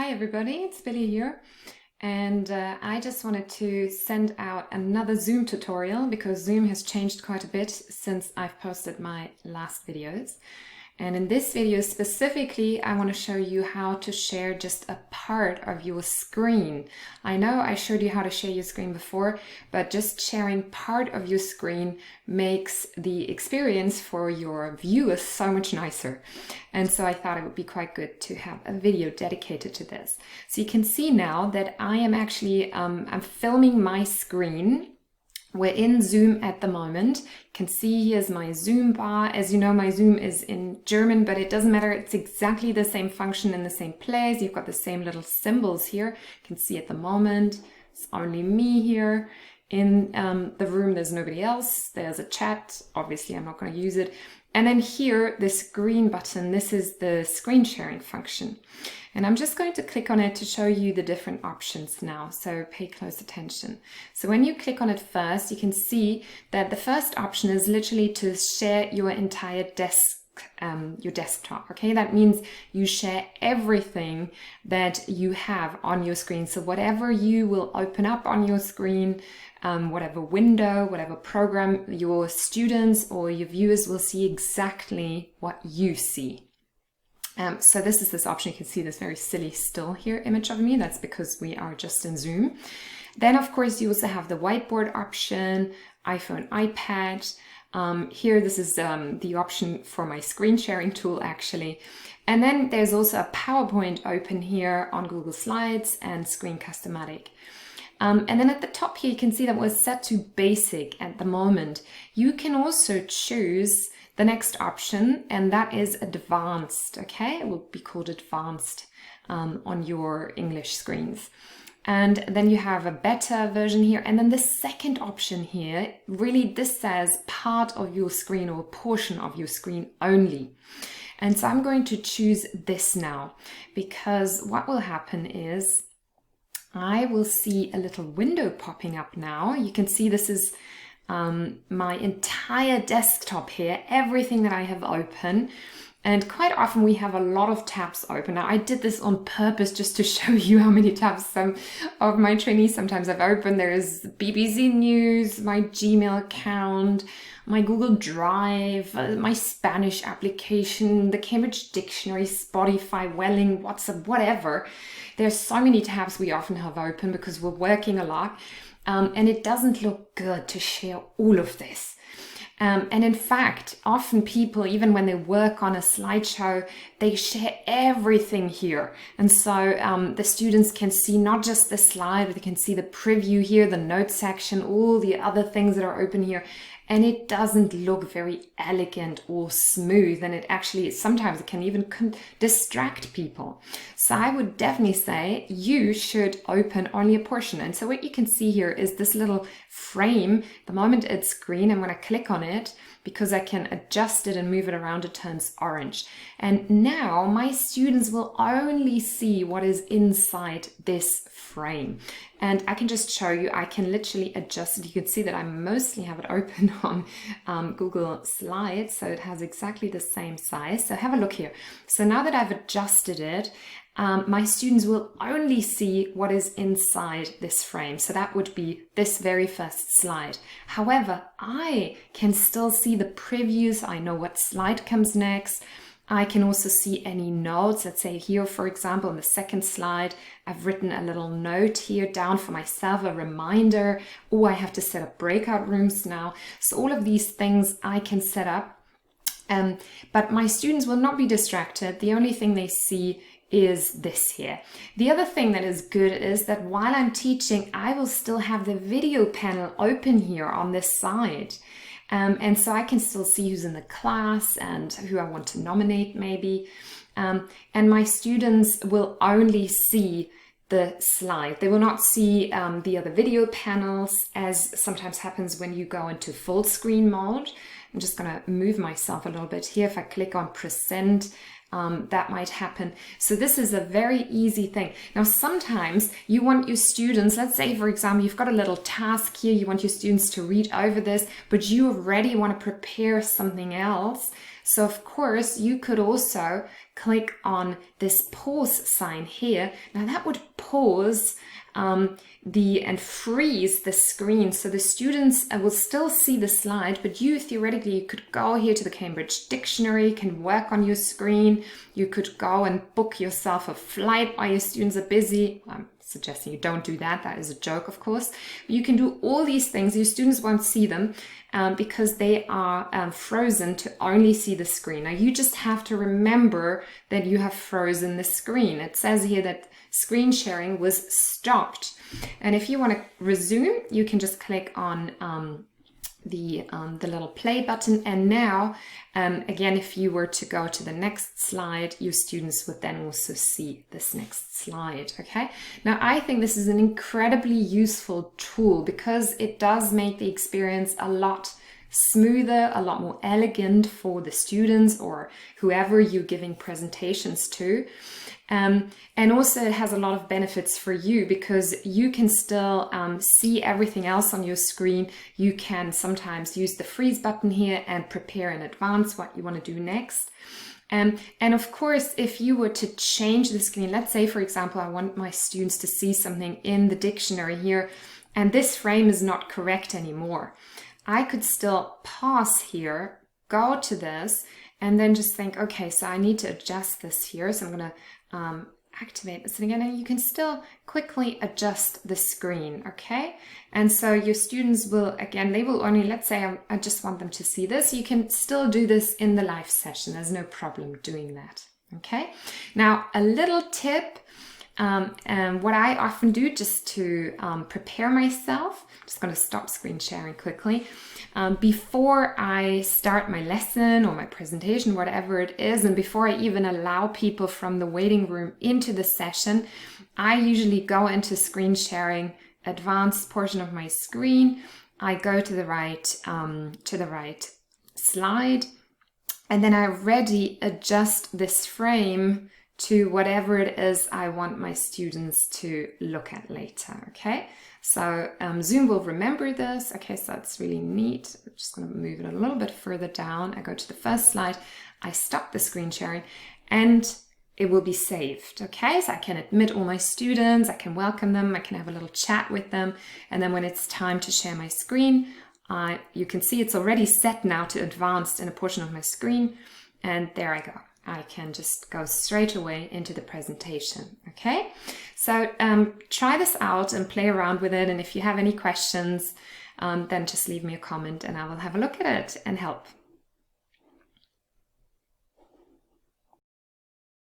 Hi everybody, it's Billy here, and I just wanted to send out another Zoom tutorial because Zoom has changed quite a bit since I've posted my last videos. And in this video specifically, I want to show you how to share just a part of your screen. I know I showed you how to share your screen before, but just sharing part of your screen makes the experience for your viewers so much nicer. And so I thought it would be quite good to have a video dedicated to this. So you can see now that I am actually, I'm filming my screen. We're in Zoom at the moment. You can see here's my Zoom bar. As you know, my Zoom is in German, but it doesn't matter. It's exactly the same function in the same place. You've got the same little symbols here. You can see at the moment, it's only me here. In the room, there's nobody else. There's a chat. Obviously, I'm not going to use it. And then here, this green button, this is the screen sharing function. And I'm just going to click on it to show you the different options now. So pay close attention. So when you click on it first, you can see that the first option is literally to share your entire your desktop. Okay, that means you share everything that you have on your screen. So whatever you will open up on your screen, whatever window, whatever program, your students or your viewers will see exactly what you see. So this is this option. You can see this very silly still here image of me. That's because we are just in Zoom. Then of course you also have the whiteboard option, iPhone, iPad. Here this is the option for my screen sharing tool actually. And then there's also a PowerPoint open here on Google Slides and Screencast-O-Matic. And then at the top here, you can see that we're set to basic at the moment. You can also choose the next option, and that is advanced, okay? It will be called advanced on your English screens. And then you have a beta version here. And then the second option here, really this says part of your screen or portion of your screen only. And so I'm going to choose this now because what will happen is I will see a little window popping up now. You can see this is my entire desktop here, everything that I have open. And quite often we have a lot of tabs open. Now I did this on purpose just to show you how many tabs some of my trainees sometimes have open. There is BBC News, my Gmail account, my Google Drive, my Spanish application, the Cambridge Dictionary, Spotify, Welling, WhatsApp, whatever. There's so many tabs we often have open because we're working a lot. And it doesn't look good to share all of this. And in fact, often people, even when they work on a slideshow, they share everything here. And so the students can see not just the slide, but they can see the preview here, the notes section, all the other things that are open here. And it doesn't look very elegant or smooth. And it actually, sometimes it can even distract people. So I would definitely say you should open only a portion. And so what you can see here is this little frame. The moment it's green, I'm going to click on it because I can adjust it and move it around, it turns orange. And now my students will only see what is inside this frame. And I can just show you, I can literally adjust it. You can see that I mostly have it open on Google Slides, so it has exactly the same size. So have a look here. So now that I've adjusted it, my students will only see what is inside this frame. So that would be this very first slide. However, I can still see the previews. I know what slide comes next. I can also see any notes. Let's say here, for example, on the second slide, I've written a little note here down for myself, a reminder. Oh, I have to set up breakout rooms now. So all of these things I can set up. But my students will not be distracted. The only thing they see is this here. The other thing that is good is that while I'm teaching, I will still have the video panel open here on this side. And so I can still see who's in the class and who I want to nominate maybe. And my students will only see the slide. They will not see the other video panels, as sometimes happens when you go into full screen mode. I'm just going to move myself a little bit here. If I click on present, that might happen. So this is a very easy thing. Now, sometimes you want your students, let's say, for example, you've got a little task here, you want your students to read over this, but you already want to prepare something else. So of course you could also click on this pause sign here. Now that would pause and freeze the screen, so the students will still see the slide, but you theoretically you could go here to the Cambridge Dictionary, can work on your screen, you could go and book yourself a flight while your students are busy. I'm suggesting you don't do that, that is a joke of course. But you can do all these things, your students won't see them because they are frozen to only see the screen. Now you just have to remember that you have frozen the screen. It says here that screen sharing was stopped. And if you want to resume, you can just click on the little play button. And now, again, if you were to go to the next slide, your students would then also see this next slide, okay? Now, I think this is an incredibly useful tool because it does make the experience a lot smoother, a lot more elegant for the students or whoever you're giving presentations to. And also it has a lot of benefits for you because you can still see everything else on your screen. You can sometimes use the freeze button here and prepare in advance what you want to do next. And of course, if you were to change the screen, let's say, for example, I want my students to see something in the dictionary here, and this frame is not correct anymore. I could still pause here, go to this, and then just think, okay, so I need to adjust this here. So I'm going to activate this again, and you can still quickly adjust the screen, okay? And so your students will, again, they will only, let's say I just want them to see this. You can still do this in the live session. There's no problem doing that, okay? Now, a little tip, what I often do just to prepare myself, I'm just going to stop screen sharing quickly. Before I start my lesson or my presentation, whatever it is, and before I even allow people from the waiting room into the session, I usually go into screen sharing, advanced portion of my screen. I go to the right slide, and then I already adjust this frame to whatever it is I want my students to look at later, okay? So Zoom will remember this. Okay, so that's really neat. I'm just going to move it a little bit further down. I go to the first slide, I stop the screen sharing, and it will be saved, okay? So I can admit all my students, I can welcome them, I can have a little chat with them, and then when it's time to share my screen, you can see it's already set now to advanced in a portion of my screen, and there I go. I can just go straight away into the presentation, okay? So try this out and play around with it, and if you have any questions, then just leave me a comment and I will have a look at it and help.